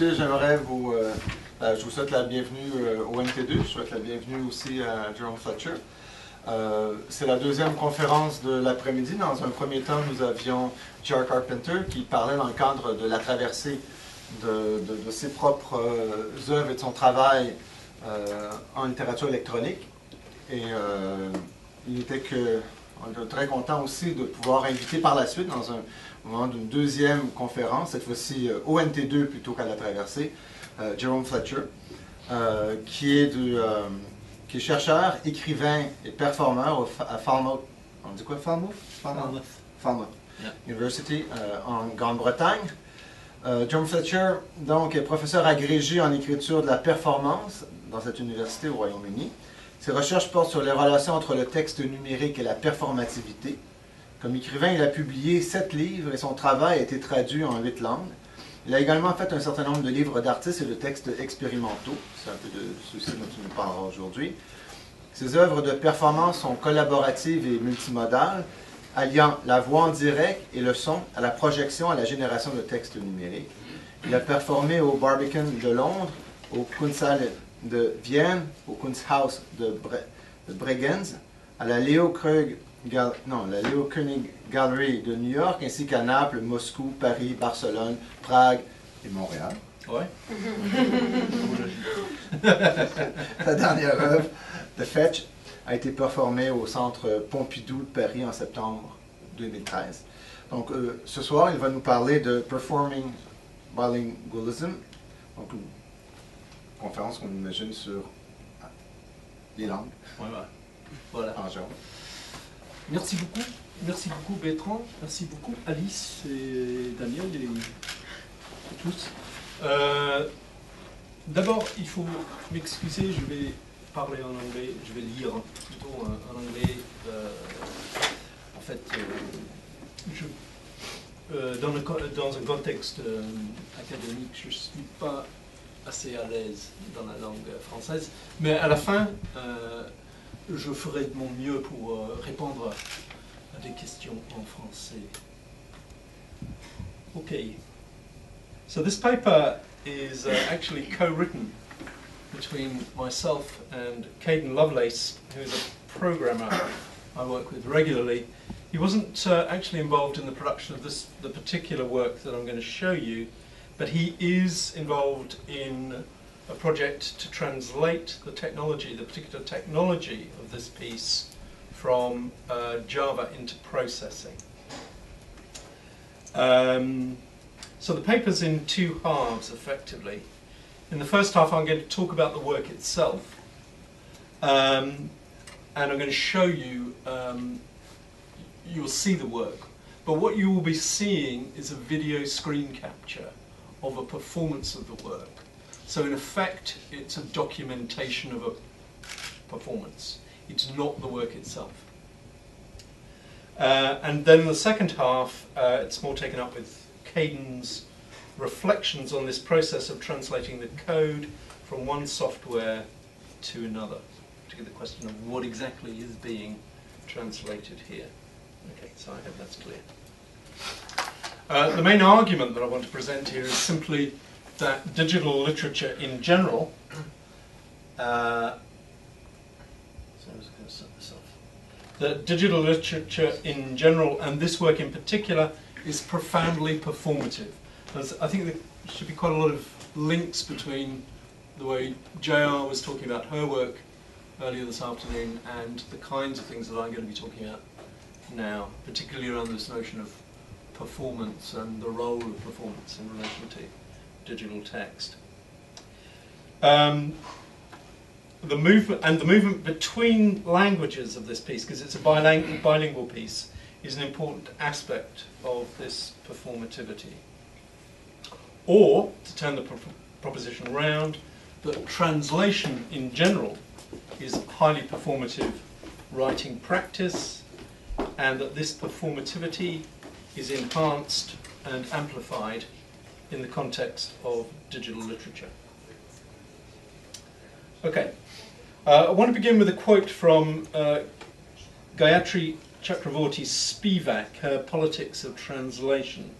Écoutez, j'aimerais je vous souhaite la bienvenue au NT2, je souhaite la bienvenue aussi à Jerome Fletcher. C'est la deuxième conférence de l'après-midi. Dans un premier temps, nous avions J.R. Carpenter qui parlait dans le cadre de la traversée de ses propres œuvres et de son travail en littérature électronique. Et on était très content aussi de pouvoir inviter par la suite, dans un moment d'une deuxième conférence, cette fois-ci au NT2 plutôt qu'à la traversée, Jerome Fletcher, qui est chercheur, écrivain et performeur à Falmouth, on dit quoi, Falmouth yeah. University en Grande-Bretagne. Jerome Fletcher donc, est professeur agrégé en écriture de la performance dans cette université au Royaume-Uni. Ses recherches portent sur les relations entre le texte numérique et la performativité. Comme écrivain, il a publié 7 livres et son travail a été traduit en 8 langues. Il a également fait un certain nombre de livres d'artistes et de textes expérimentaux. C'est un peu de ceci dont il nous parlera aujourd'hui. Ses œuvres de performance sont collaboratives et multimodales, alliant la voix en direct et le son à la projection à la génération de textes numériques. Il a performé au Barbican de Londres, au Kunsthalle de Vienne, au Kunsthaus de Bregenz, à la Leo Koenig Gallery de New York, ainsi qu'à Naples, Moscou, Paris, Barcelone, Prague et Montréal. Ouais. Sa dernière œuvre, The Fetch, a été performée au Centre Pompidou de Paris en septembre 2013. Donc, ce soir, il va nous parler de Performing Bilingualism, donc une conférence qu'on imagine sur les langues. Voilà. En genre. Merci beaucoup Bertrand, merci beaucoup Alice et Daniel et tous. D'abord, il faut m'excuser, je vais parler en anglais, je vais lire plutôt en anglais. En fait, dans un contexte académique, je ne suis pas assez à l'aise dans la langue française, mais à la fin, je ferai de mon mieux pour répondre à des questions en français. Okay. So this paper is actually co-written between myself and Caden Lovelace, who is a programmer I work with regularly. He wasn't actually involved in the production of the particular work that I'm going to show you, but he is involved in a project to translate the particular technology of this piece from Java into processing. So the paper's in 2 halves, effectively. In the first half, I'm going to talk about the work itself, and I'm going to show you, you'll see the work, but what you will be seeing is a video screen capture of a performance of the work. So in effect, it's a documentation of a performance. It's not the work itself. And then in the second half, it's more taken up with Caden's reflections on this process of translating the code from one software to another, to get the question of what exactly is being translated here. Okay, so I hope that's clear. The main argument that I want to present here is simply that digital literature in general, that digital literature in general, and this work in particular, is profoundly performative. I think there should be quite a lot of links between the way JR was talking about her work earlier this afternoon and the kinds of things that I'm going to be talking about now, particularly around this notion of performance and the role of performance in relation to digital text. The movement between languages of this piece, because it's a bilingual piece, is an important aspect of this performativity. Or, to turn the proposition around, that translation in general is highly performative writing practice, and that this performativity is enhanced and amplified in the context of digital literature. Okay, I want to begin with a quote from Gayatri Chakravorty Spivak, her Politics of Translation.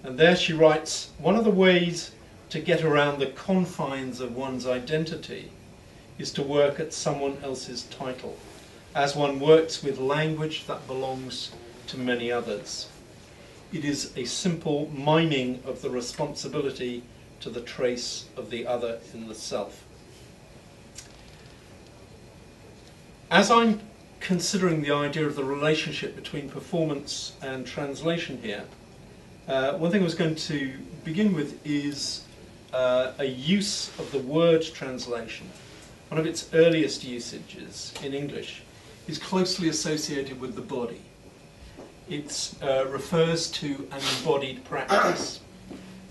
And there she writes, "One of the ways to get around the confines of one's identity is to work at someone else's title, as one works with language that belongs to many others. It is a simple miming of the responsibility to the trace of the other in the self. As I'm considering the idea of the relationship between performance and translation here, one thing I was going to begin with is a use of the word translation. One of its earliest usages in English is closely associated with the body. It refers to an embodied practice,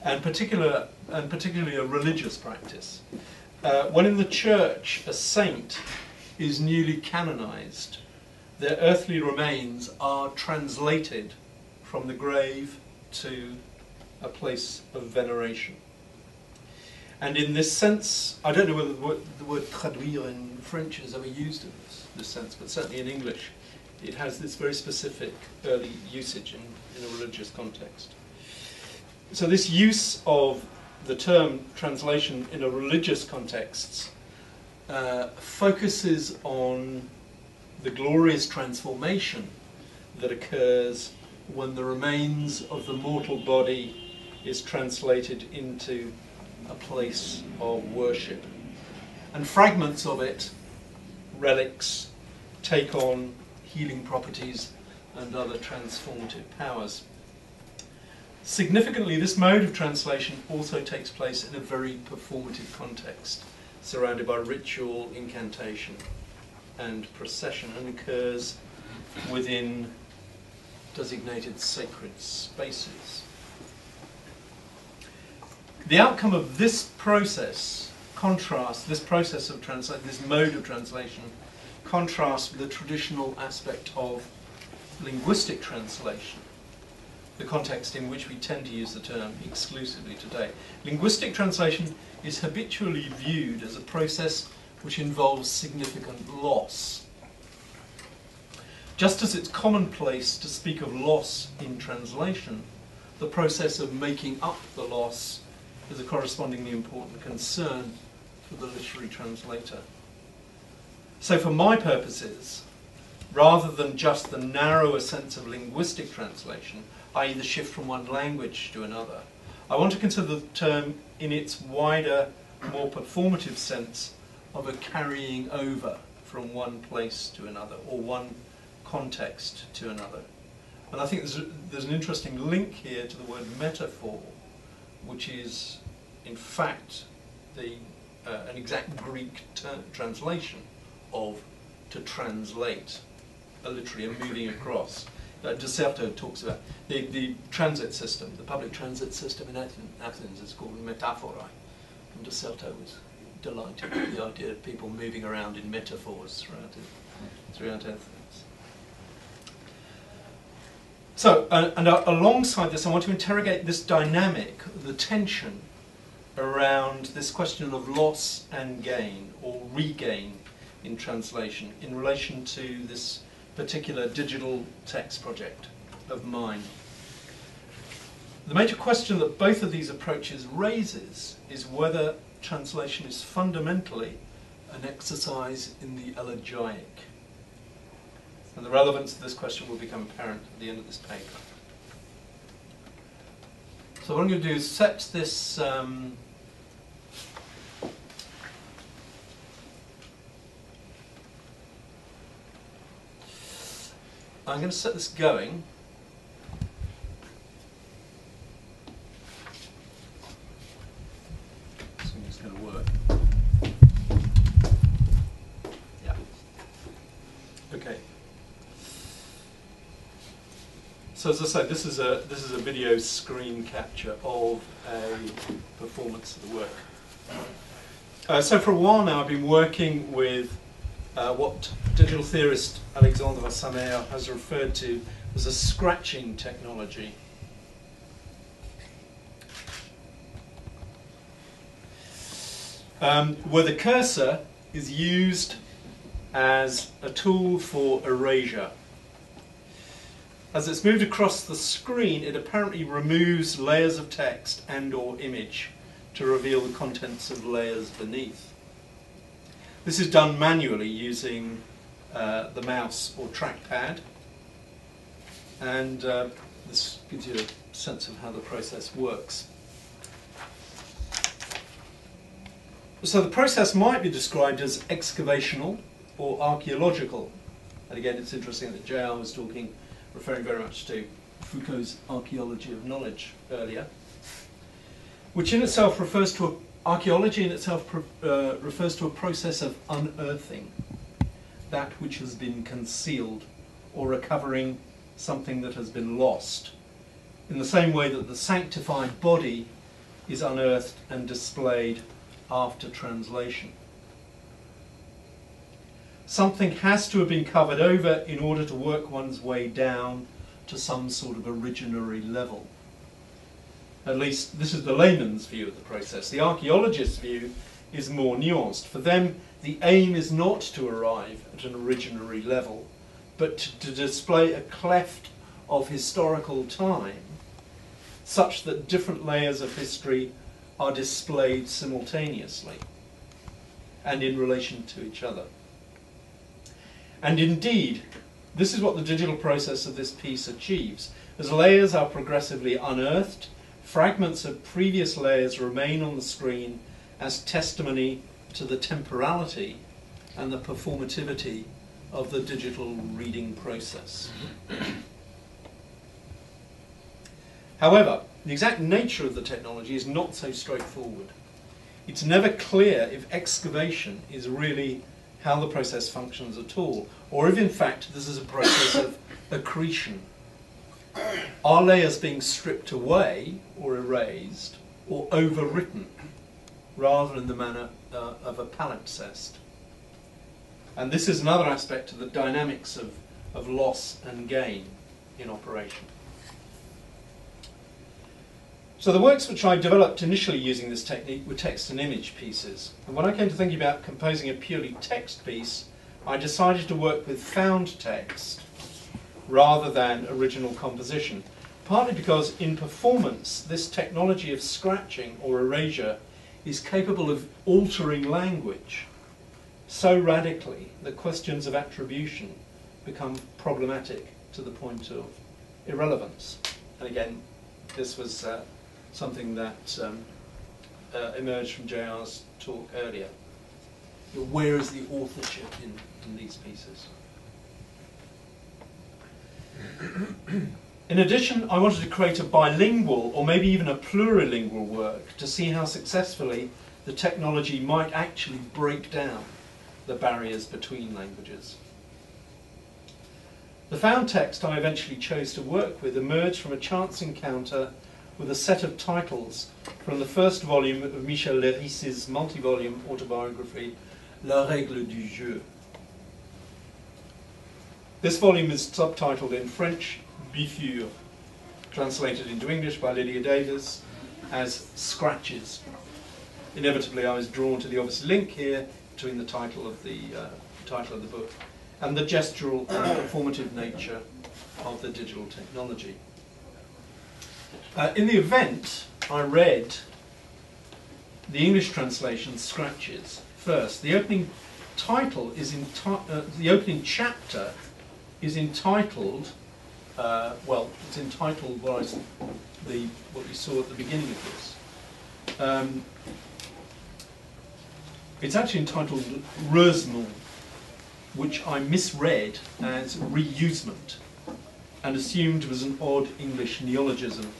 and particularly a religious practice. When in the church a saint is newly canonized, their earthly remains are translated from the grave to a place of veneration. And in this sense, I don't know whether the word traduire in French is ever used in this sense, but certainly in English it has this very specific early usage in a religious context. So this use of the term translation in a religious context focuses on the glorious transformation that occurs when the remains of the mortal body is translated into a place of worship. And fragments of it, relics, take on healing properties and other transformative powers. Significantly, this mode of translation also takes place in a very performative context, surrounded by ritual, incantation and procession, and occurs within designated sacred spaces. The outcome of this process contrasts, this process of translation, this mode of translation, contrasts with the traditional aspect of linguistic translation, the context in which we tend to use the term exclusively today. Linguistic translation is habitually viewed as a process which involves significant loss. Just as it's commonplace to speak of loss in translation, the process of making up the loss is a correspondingly important concern for the literary translator. So for my purposes, rather than just the narrower sense of linguistic translation, i.e. the shift from one language to another, I want to consider the term in its wider, more performative sense of a carrying over from one place to another, or one context to another. And I think there's an interesting link here to the word metaphor, which is in fact an exact Greek translation of to translate, literally a moving across. De Certeau talks about the transit system, the public transit system in Athens is called metaphora, and De Certeau was delighted with the idea of people moving around in metaphors throughout Athens. So, and alongside this, I want to interrogate this dynamic, the tension around this question of loss and gain, or regain in translation, in relation to this particular digital text project of mine. The major question that both of these approaches raises is whether translation is fundamentally an exercise in the elegiac. And the relevance of this question will become apparent at the end of this paper. So what I'm going to do is set this I'm going to set this going. So it's going to work. Yeah. Okay. So as I say, this is a video screen capture of a performance of the work. So for a while now, I've been working with what digital theorist Alexandre Samer has referred to as a scratching technology. Where the cursor is used as a tool for erasure. As it's moved across the screen, it apparently removes layers of text and/or image to reveal the contents of layers beneath. This is done manually using the mouse or trackpad, and this gives you a sense of how the process works. So the process might be described as excavational or archaeological. And again, it's interesting that J.R. was referring very much to Foucault's archaeology of knowledge earlier, which in itself refers to archaeology in itself refers to a process of unearthing that which has been concealed or recovering something that has been lost, in the same way that the sanctified body is unearthed and displayed after translation. Something has to have been covered over in order to work one's way down to some sort of originary level. At least this is the layman's view of the process. The archaeologist's view is more nuanced. For them, the aim is not to arrive at an originary level, but to display a cleft of historical time such that different layers of history are displayed simultaneously and in relation to each other. And indeed, this is what the digital process of this piece achieves. As layers are progressively unearthed, fragments of previous layers remain on the screen as testimony to the temporality and the performativity of the digital reading process. However, the exact nature of the technology is not so straightforward. It's never clear if excavation is really how the process functions at all, or if in fact this is a process of accretion. Are layers being stripped away or erased or overwritten, rather in the manner of a palimpsest? And this is another aspect of the dynamics of loss and gain in operation. So the works which I developed initially using this technique were text and image pieces. And when I came to thinking about composing a purely text piece, I decided to work with found text rather than original composition, partly because in performance this technology of scratching or erasure is capable of altering language so radically that questions of attribution become problematic to the point of irrelevance. And again, this was something that emerged from JR's talk earlier. Where is the authorship in these pieces? In addition, I wanted to create a bilingual or maybe even a plurilingual work to see how successfully the technology might actually break down the barriers between languages. The found text I eventually chose to work with emerged from a chance encounter with a set of titles from the first volume of Michel Léris's multi-volume autobiography, La Règle du Jeu. This volume is subtitled in French, Bifure, translated into English by Lydia Davis as Scratches. Inevitably, I was drawn to the obvious link here between the title of the book and the gestural and performative nature of the digital technology. In the event, I read the English translation Scratches first. The opening title is the opening chapter is entitled. It's entitled what you saw at the beginning of this. It's actually entitled Reusement, which I misread as reusement and assumed was an odd English neologism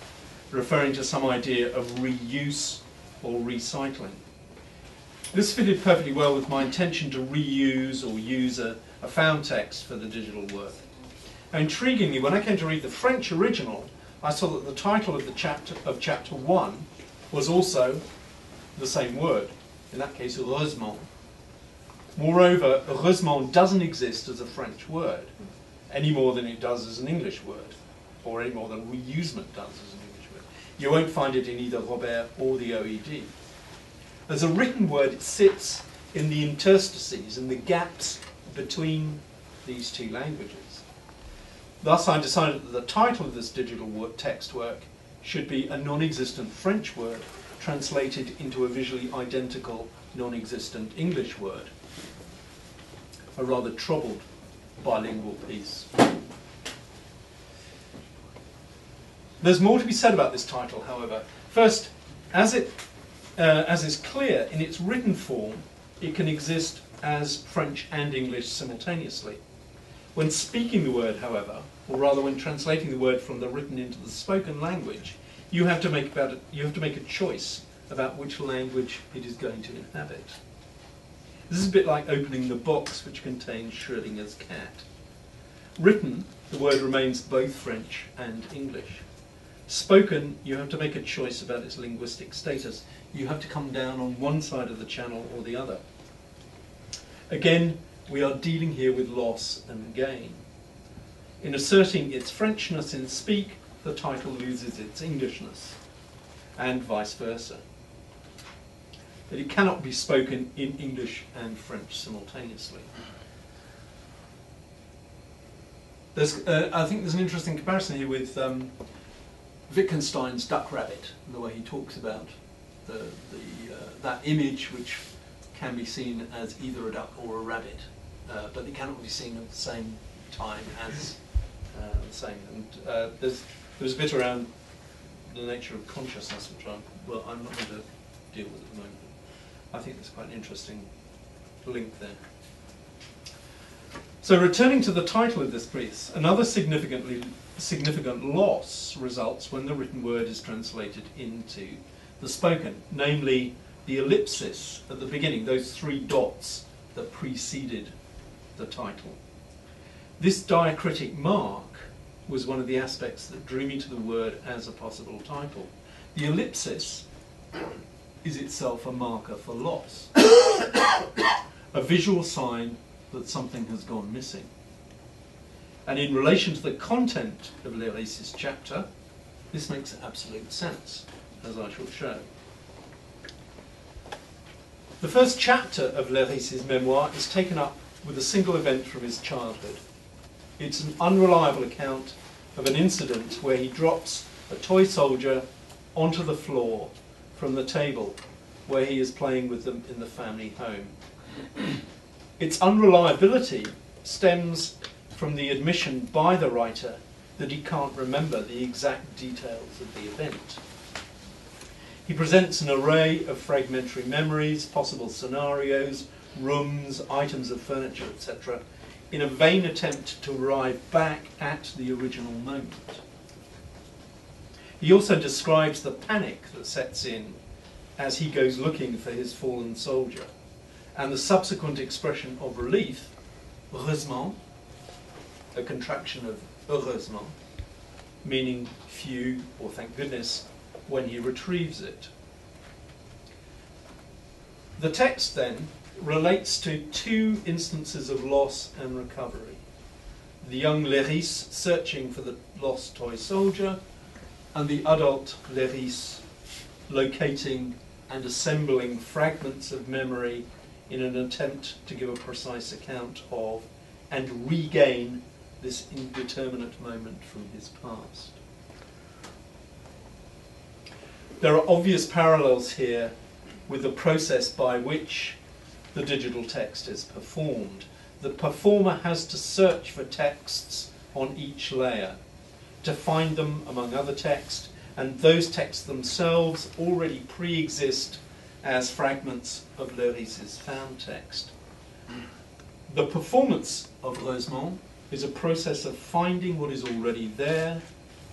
referring to some idea of reuse or recycling. This fitted perfectly well with my intention to reuse or use a found text for the digital work. Now, intriguingly, when I came to read the French original, I saw that the title of chapter 1 was also the same word, in that case, Reusement. Moreover, Reusement doesn't exist as a French word, any more than it does as an English word, or any more than reusement does as an English word. You won't find it in either Robert or the OED. As a written word, it sits in the interstices, in the gaps between these two languages. Thus, I decided that the title of this digital text work should be a non-existent French word translated into a visually identical, non-existent English word. A rather troubled bilingual piece. There's more to be said about this title, however. First, as is clear, in its written form, it can exist as French and English simultaneously. When speaking the word, however, or rather when translating the word from the written into the spoken language, you have to make a choice about which language it is going to inhabit. This is a bit like opening the box which contains Schrödinger's cat. Written, the word remains both French and English. Spoken, you have to make a choice about its linguistic status. You have to come down on one side of the channel or the other. Again, we are dealing here with loss and gain. In asserting its Frenchness in speak, the title loses its Englishness, and vice versa. But it cannot be spoken in English and French simultaneously. I think there's an interesting comparison here with Wittgenstein's Duck Rabbit, and the way he talks about that image which can be seen as either a duck or a rabbit, but it cannot be seen at the same time as the same. And there's a bit around the nature of consciousness, which I'm not going to deal with at the moment. I think there's quite an interesting link there. So returning to the title of this piece, another significant loss results when the written word is translated into the spoken, namely the ellipsis at the beginning, those 3 dots that preceded the title. This diacritic mark was one of the aspects that drew me to the word as a possible title. The ellipsis is itself a marker for loss, a visual sign that something has gone missing. And in relation to the content of Léris's chapter, this makes absolute sense, as I shall show. The first chapter of Léris's memoir is taken up with a single event from his childhood. It's an unreliable account of an incident where he drops a toy soldier onto the floor from the table where he is playing with them in the family home. Its unreliability stems from the admission by the writer that he can't remember the exact details of the event. He presents an array of fragmentary memories, possible scenarios, rooms, items of furniture, etc., in a vain attempt to arrive back at the original moment. He also describes the panic that sets in as he goes looking for his fallen soldier, and the subsequent expression of relief, Reusement, a contraction of heureusement, meaning phew or thank goodness, when he retrieves it. The text then relates to 2 instances of loss and recovery. The young Léris searching for the lost toy soldier, and the adult Léris locating and assembling fragments of memory in an attempt to give a precise account of and regain this indeterminate moment from his past. There are obvious parallels here with the process by which the digital text is performed. The performer has to search for texts on each layer, to find them among other text, and those texts themselves already pre-exist as fragments of Léris's found text. The performance of Reusement is a process of finding what is already there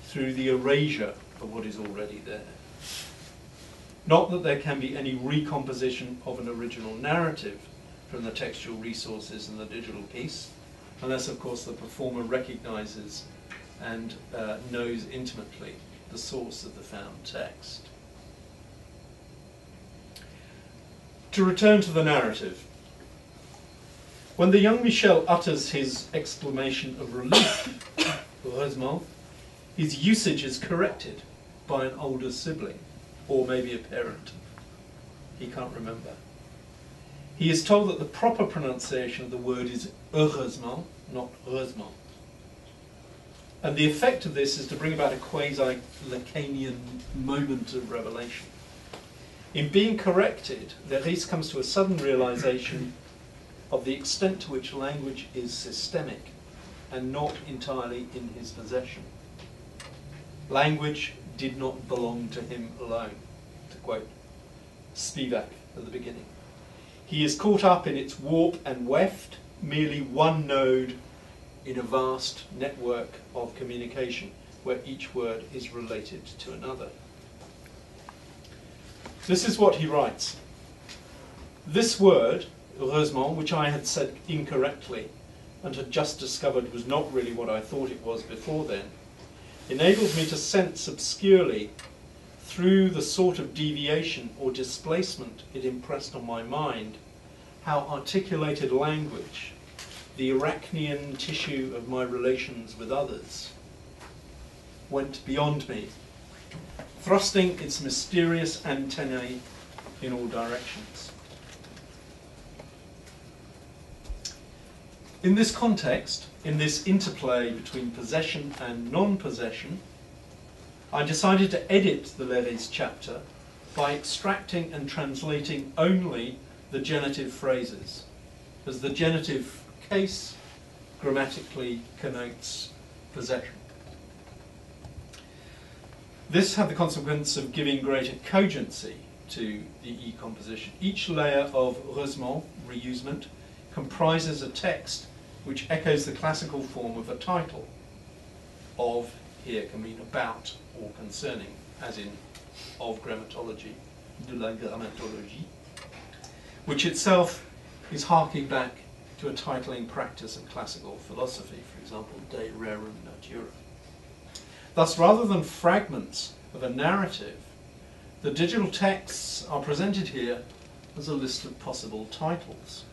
through the erasure of what is already there. Not that there can be any recomposition of an original narrative from the textual resources in the digital piece, unless of course the performer recognizes and knows intimately the source of the found text. To return to the narrative, when the young Michel utters his exclamation of relief, heureusement, his usage is corrected by an older sibling, or maybe a parent. He can't remember. He is told that the proper pronunciation of the word is heureusement, not heureusement. And the effect of this is to bring about a quasi-Lacanian moment of revelation. In being corrected, Leris comes to a sudden realization of the extent to which language is systemic and not entirely in his possession. Language did not belong to him alone, to quote Spivak at the beginning. He is caught up in its warp and weft, merely one node in a vast network of communication where each word is related to another. This is what he writes. This word, Reusement, which I had said incorrectly and had just discovered was not really what I thought it was before then, enables me to sense obscurely, through the sort of deviation or displacement it impressed on my mind, how articulated language, the Arachnean tissue of my relations with others, went beyond me, thrusting its mysterious antennae in all directions. In this context, in this interplay between possession and non-possession, I decided to edit the Leris chapter by extracting and translating only the genitive phrases, as the genitive case grammatically connotes possession. This had the consequence of giving greater cogency to the e-composition. Each layer of Reusement, reusement, comprises a text which echoes the classical form of a title. Of here can mean about or concerning, as in of grammatology, de la grammatologie, which itself is harking back to a titling practice of classical philosophy, for example, De Rerum Natura. Thus, rather than fragments of a narrative, the digital texts are presented here as a list of possible titles.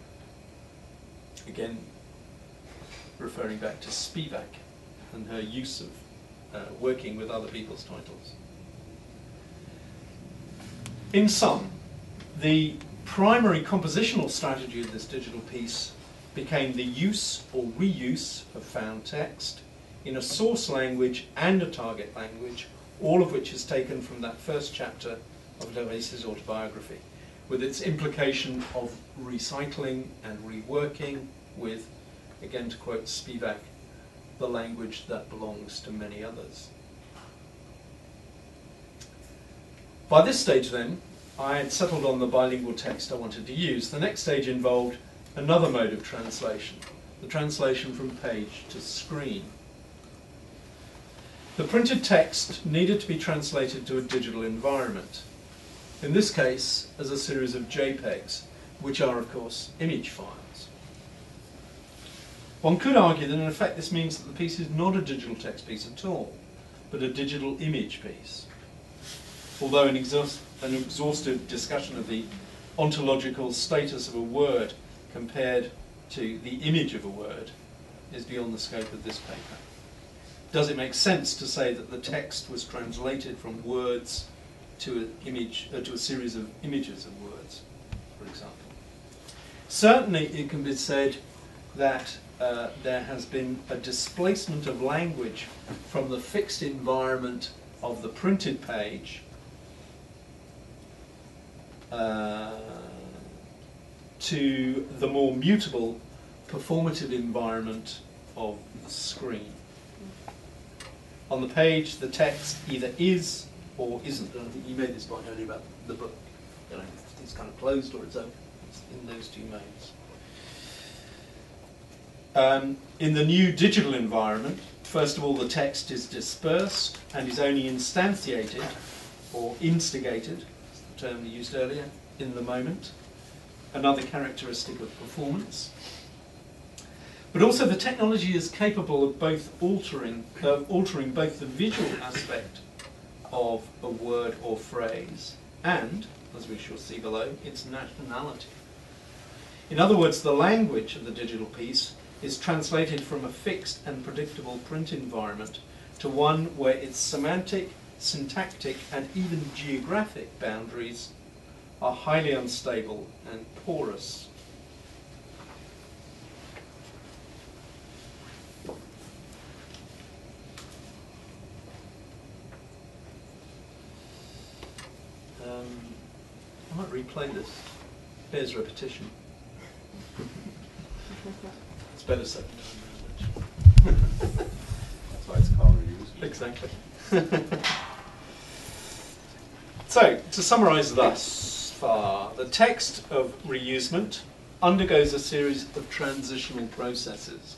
Again, referring back to Spivak and her use of working with other people's titles. In sum, the primary compositional strategy of this digital piece became the use or reuse of found text in a source language and a target language, all of which is taken from that first chapter of Leris's autobiography, with its implication of recycling and reworking with, again to quote Spivak, the language that belongs to many others. By this stage then, I had settled on the bilingual text I wanted to use. The next stage involved another mode of translation, the translation from page to screen. The printed text needed to be translated to a digital environment, in this case as a series of JPEGs, which are of course image files. One could argue that in effect this means that the piece is not a digital text piece at all, but a digital image piece. Although an exhaustive discussion of the ontological status of a word compared to the image of a word is beyond the scope of this paper. Does it make sense to say that the text was translated from words to an image, to a series of images of words, for example? Certainly it can be said that there has been a displacement of language from the fixed environment of the printed page to the more mutable performative environment of the screen. On the page, the text either is or isn't. And I think you made this point earlier about the book. You know, it's kind of closed or it's open. It's in those two modes. In the new digital environment, first of all, the text is dispersed and is only instantiated or instigated, that's the term we used earlier, in the moment. Another characteristic of performance. But also the technology is capable of both altering both the visual aspect of a word or phrase and, as we shall see below, its nationality. In other words, the language of the digital piece is translated from a fixed and predictable print environment to one where its semantic, syntactic, and even geographic boundaries are highly unstable and porous. replay this. Bears repetition. It's better second time around. That's why it's called reuse. Exactly. So, to summarise thus far, the text of reusement undergoes a series of transitional processes.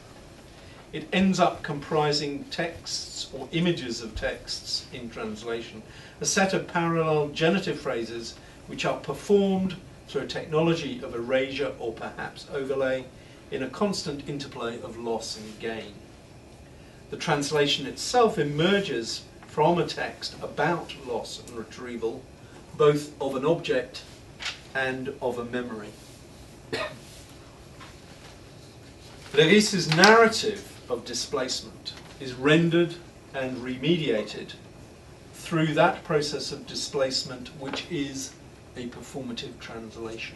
It ends up comprising texts or images of texts in translation, a set of parallel genitive phrases which are performed through a technology of erasure or perhaps overlay in a constant interplay of loss and gain. The translation itself emerges from a text about loss and retrieval, both of an object and of a memory. Leris's narrative of displacement is rendered and remediated through that process of displacement which is a performative translation.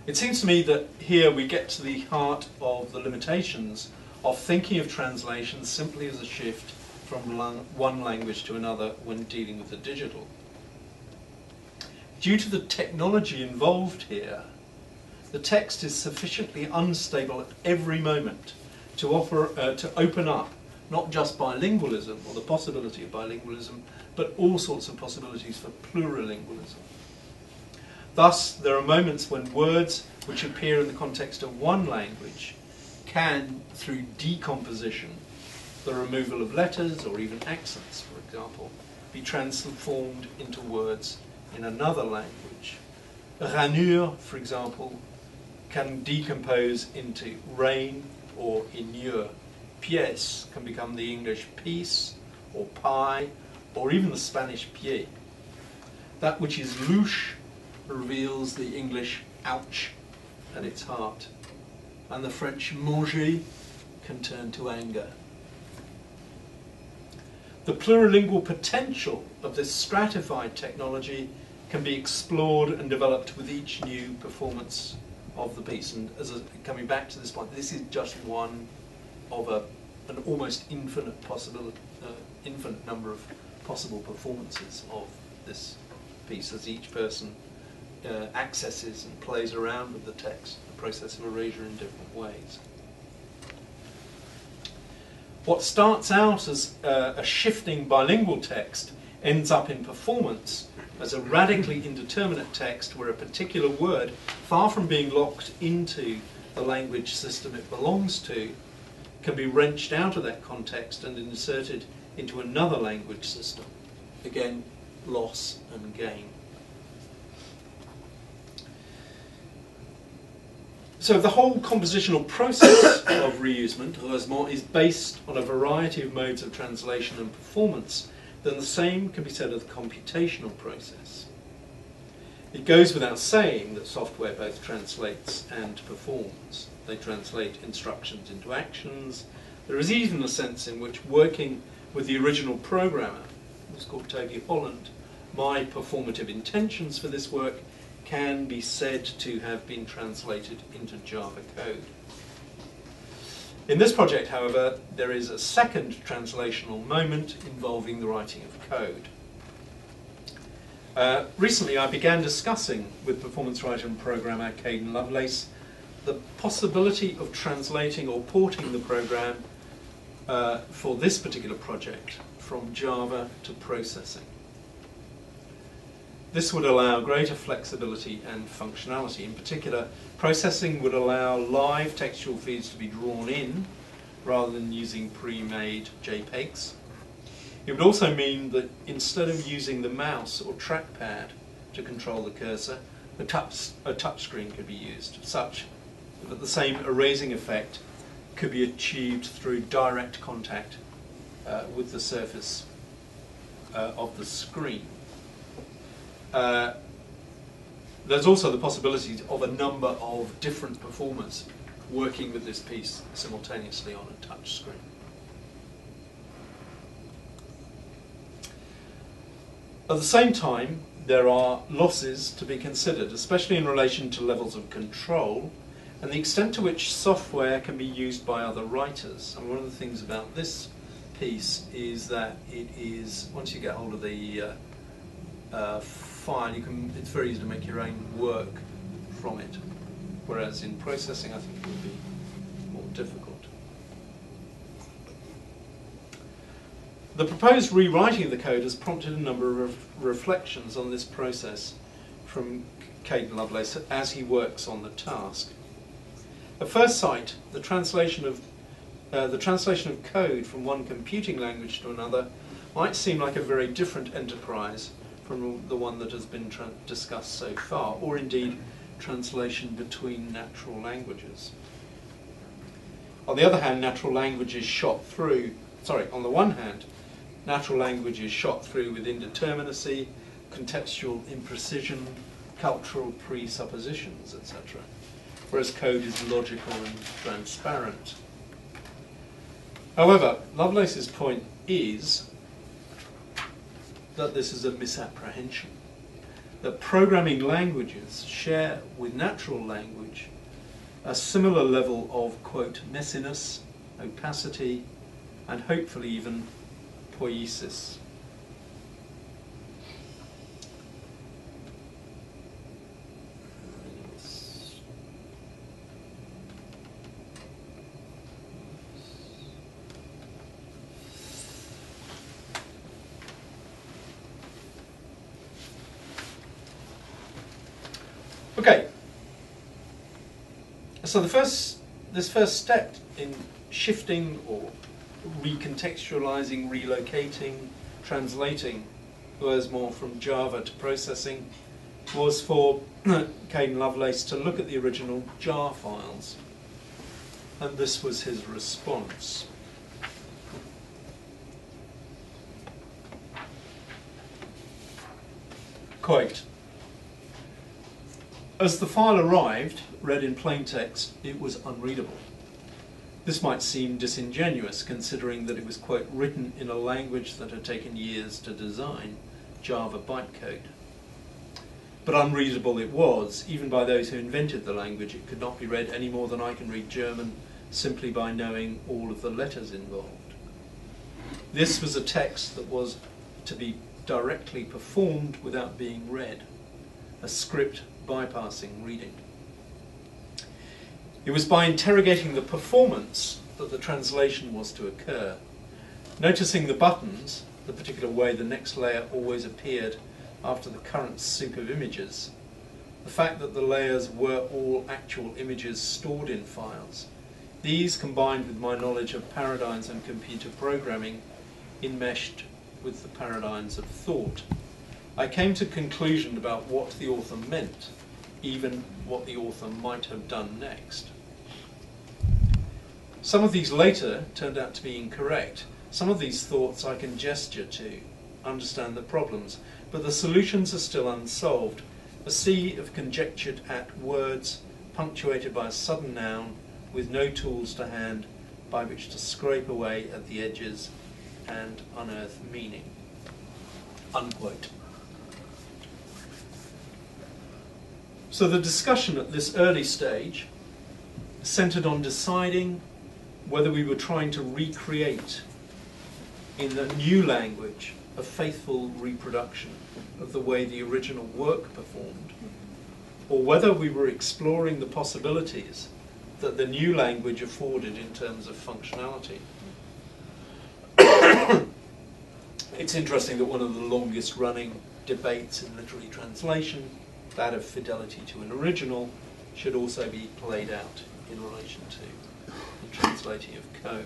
It seems to me that here we get to the heart of the limitations of thinking of translation simply as a shift from one language to another when dealing with the digital. Due to the technology involved here, the text is sufficiently unstable at every moment to open up not just bilingualism or the possibility of bilingualism, but all sorts of possibilities for plurilingualism. Thus, there are moments when words which appear in the context of one language can, through decomposition, the removal of letters or even accents, for example, be transformed into words in another language. Ranure, for example, can decompose into rain or inure. Pièce can become the English piece or pie or even the Spanish pie. That which is louche reveals the English ouch at its heart, and the French manger can turn to anger. The plurilingual potential of this stratified technology can be explored and developed with each new performance of the piece. And coming back to this point, this is just one of an almost infinite infinite number of possible performances of this piece as each person accesses and plays around with the text, the process of erasure in different ways. What starts out as a shifting bilingual text ends up in performance as a radically indeterminate text where a particular word, far from being locked into the language system it belongs to, can be wrenched out of that context and inserted into another language system. Again, loss and gain. So the whole compositional process of reusement, Reusement, is based on a variety of modes of translation and performance. Then the same can be said of the computational process. It goes without saying that software both translates and performs. They translate instructions into actions. There is even a sense in which working with the original programmer, who's called Toby Holland, my performative intentions for this work can be said to have been translated into Java code. In this project, however, there is a second translational moment involving the writing of code. Recently, I began discussing with performance writer and programmer Caden Lovelace the possibility of translating or porting the program for this particular project from Java to processing. This would allow greater flexibility and functionality. In particular, processing would allow live textual feeds to be drawn in rather than using pre-made JPEGs. It would also mean that instead of using the mouse or trackpad to control the cursor, a touch screen could be used, such that the same erasing effect could be achieved through direct contact with the surface of the screen. There's also the possibility of a number of different performers working with this piece simultaneously on a touch screen. At the same time, there are losses to be considered, especially in relation to levels of control and the extent to which software can be used by other writers. And one of the things about this piece is that it is, once you get hold of the file, it's very easy to make your own work from it, whereas in processing I think it would be more difficult. The proposed rewriting of the code has prompted a number of reflections on this process from Caden Lovelace as he works on the task. At first sight, the translation of code from one computing language to another might seem like a very different enterprise from the one that has been discussed so far, or indeed translation between natural languages. On the other hand, natural language is shot through, on the one hand, natural language is shot through with indeterminacy, contextual imprecision, cultural presuppositions, etc., whereas code is logical and transparent. However, Lovelace's point is that this is a misapprehension, that programming languages share with natural language a similar level of, quote, messiness, opacity, and hopefully even poiesis. Okay, so this first step in shifting or recontextualizing, relocating, translating Reusement from Java to processing was for Caden Lovelace to look at the original jar files, and this was his response. Quote, "As the file arrived, read in plain text, it was unreadable. This might seem disingenuous, considering that it was, quote, written in a language that had taken years to design, Java bytecode. But unreadable it was, even by those who invented the language. It could not be read any more than I can read German simply by knowing all of the letters involved. This was a text that was to be directly performed without being read, a script bypassing reading. It was by interrogating the performance that the translation was to occur. Noticing the buttons, the particular way the next layer always appeared after the current soup of images, the fact that the layers were all actual images stored in files, these combined with my knowledge of paradigms and computer programming enmeshed with the paradigms of thought, I came to a conclusion about what the author meant, even what the author might have done next. Some of these later turned out to be incorrect. Some of these thoughts I can gesture to, understand the problems, but the solutions are still unsolved. A sea of conjectured at words, punctuated by a sudden noun, with no tools to hand by which to scrape away at the edges and unearth meaning." Unquote. So the discussion at this early stage centered on deciding whether we were trying to recreate in the new language a faithful reproduction of the way the original work performed, or whether we were exploring the possibilities that the new language afforded in terms of functionality. It's interesting that one of the longest running debates in literary translation, that of fidelity to an original, should also be played out in relation to the translating of code.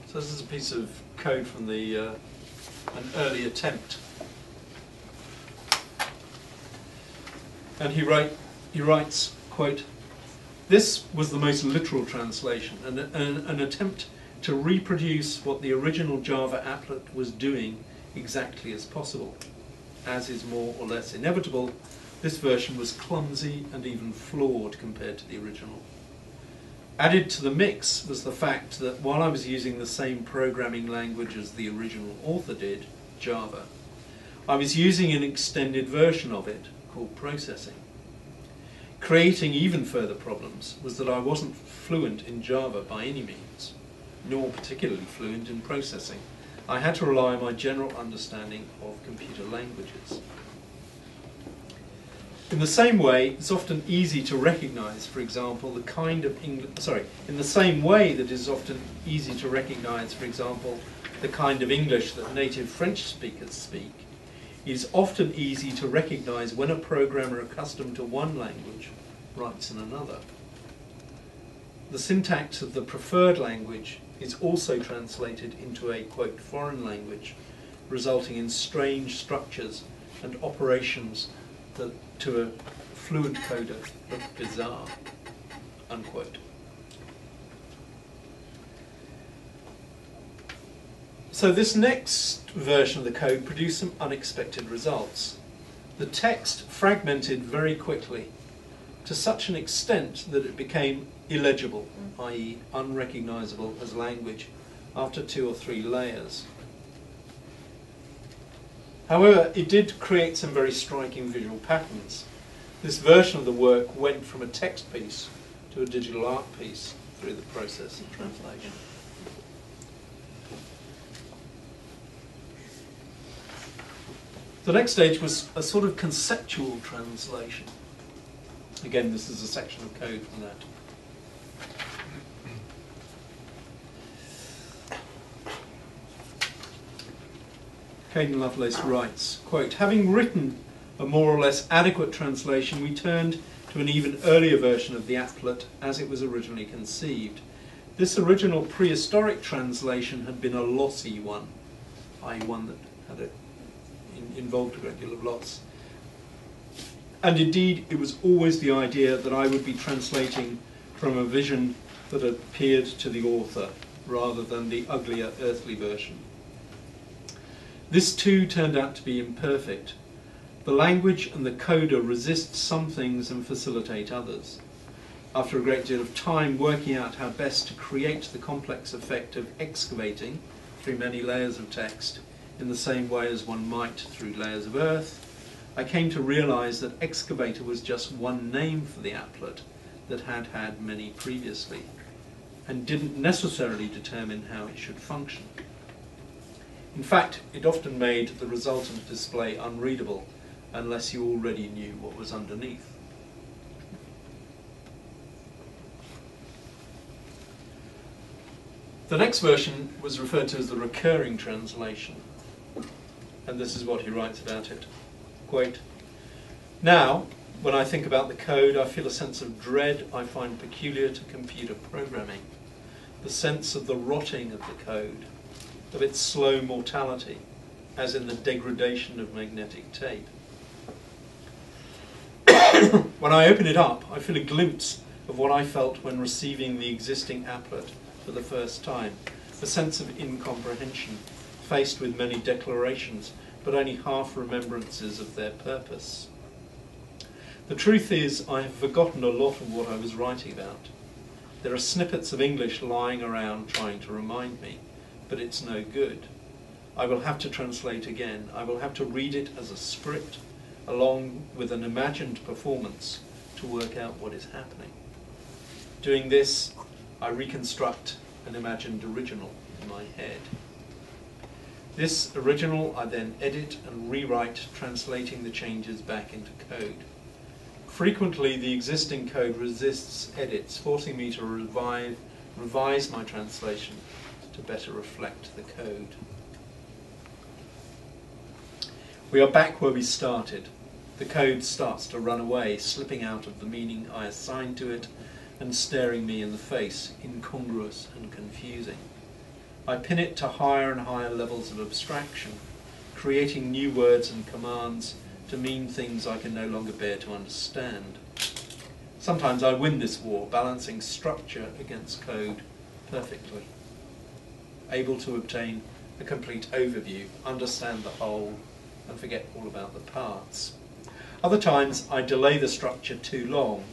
So this is a piece of code from an early attempt. And he writes, quote, "This was the most literal translation, an attempt to reproduce what the original Java applet was doing exactly as possible. As is more or less inevitable, this version was clumsy and even flawed compared to the original. Added to the mix was the fact that while I was using the same programming language as the original author did, Java, I was using an extended version of it called processing. Creating even further problems was that I wasn't fluent in Java by any means, nor particularly fluent in processing, I had to rely on my general understanding of computer languages. In the same way, it's often easy to recognize, for example, the kind of English, in the same way that it's often easy to recognize, for example, the kind of English that native French speakers speak, it is often easy to recognize when a programmer accustomed to one language writes in another. The syntax of the preferred language is also translated into a, quote, foreign language, resulting in strange structures and operations that to a fluent coder look bizarre, unquote. So this next version of the code produced some unexpected results. The text fragmented very quickly to such an extent that it became illegible, i.e. unrecognizable as language, after 2 or 3 layers. However, it did create some very striking visual patterns. This version of the work went from a text piece to a digital art piece through the process of translation. The next stage was a sort of conceptual translation. Again, this is a section of code from that. Caden Lovelace writes, quote, having written a more or less adequate translation, we turned to an even earlier version of the applet as it was originally conceived. This original prehistoric translation had been a lossy one, i.e. one that had involved a great deal of loss. And indeed, it was always the idea that I would be translating from a vision that appeared to the author, rather than the uglier earthly version. This too turned out to be imperfect. The language and the coder resist some things and facilitate others. After a great deal of time working out how best to create the complex effect of excavating through many layers of text in the same way as one might through layers of earth, I came to realize that excavator was just one name for the applet that had had many previously, and didn't necessarily determine how it should function. In fact, it often made the resultant display unreadable unless you already knew what was underneath. The next version was referred to as the recurring translation, and this is what he writes about it. Quote, now, when I think about the code, I feel a sense of dread I find peculiar to computer programming, the sense of the rotting of the code, of its slow mortality, as in the degradation of magnetic tape. When I open it up, I feel a glimpse of what I felt when receiving the existing applet for the first time, a sense of incomprehension, faced with many declarations, but only half remembrances of their purpose. The truth is, I have forgotten a lot of what I was writing about. There are snippets of English lying around trying to remind me, but it's no good. I will have to translate again. I will have to read it as a script, along with an imagined performance, to work out what is happening. Doing this, I reconstruct an imagined original in my head. This original I then edit and rewrite, translating the changes back into code. Frequently, the existing code resists edits, forcing me to revise my translation to better reflect the code. We are back where we started. The code starts to run away, slipping out of the meaning I assigned to it and staring me in the face, incongruous and confusing. I pin it to higher and higher levels of abstraction, creating new words and commands to mean things I can no longer bear to understand. Sometimes I win this war, balancing structure against code perfectly, able to obtain a complete overview, understand the whole, and forget all about the parts. Other times I delay the structure too long,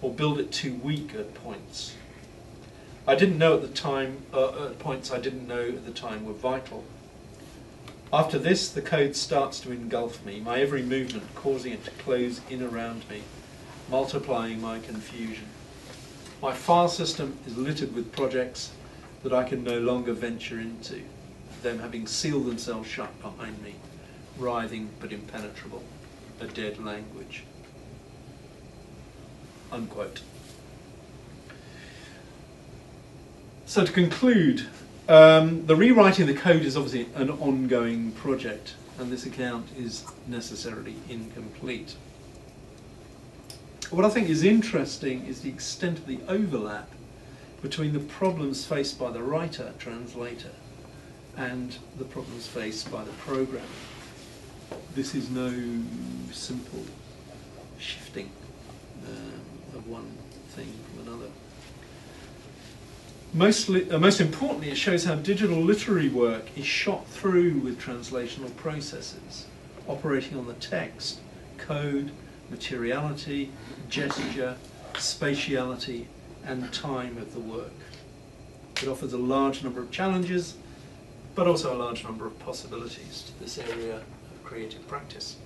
or build it too weak at points. I didn't know at the time, points I didn't know at the time were vital. After this, the code starts to engulf me, my every movement causing it to close in around me, multiplying my confusion. My file system is littered with projects that I can no longer venture into. them having sealed themselves shut behind me, writhing but impenetrable, a dead language. Unquote. So to conclude, the rewriting the code is obviously an ongoing project, and this account is necessarily incomplete. What I think is interesting is the extent of the overlap between the problems faced by the writer, translator, and the problems faced by the programmer. This is no simple shifting of one thing from another. Most importantly, it shows how digital literary work is shot through with translational processes, operating on the text, code, materiality, gesture, spatiality, and time of the work. It offers a large number of challenges, but also a large number of possibilities to this area of creative practice.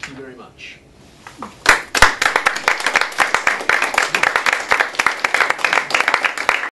Thank you very much.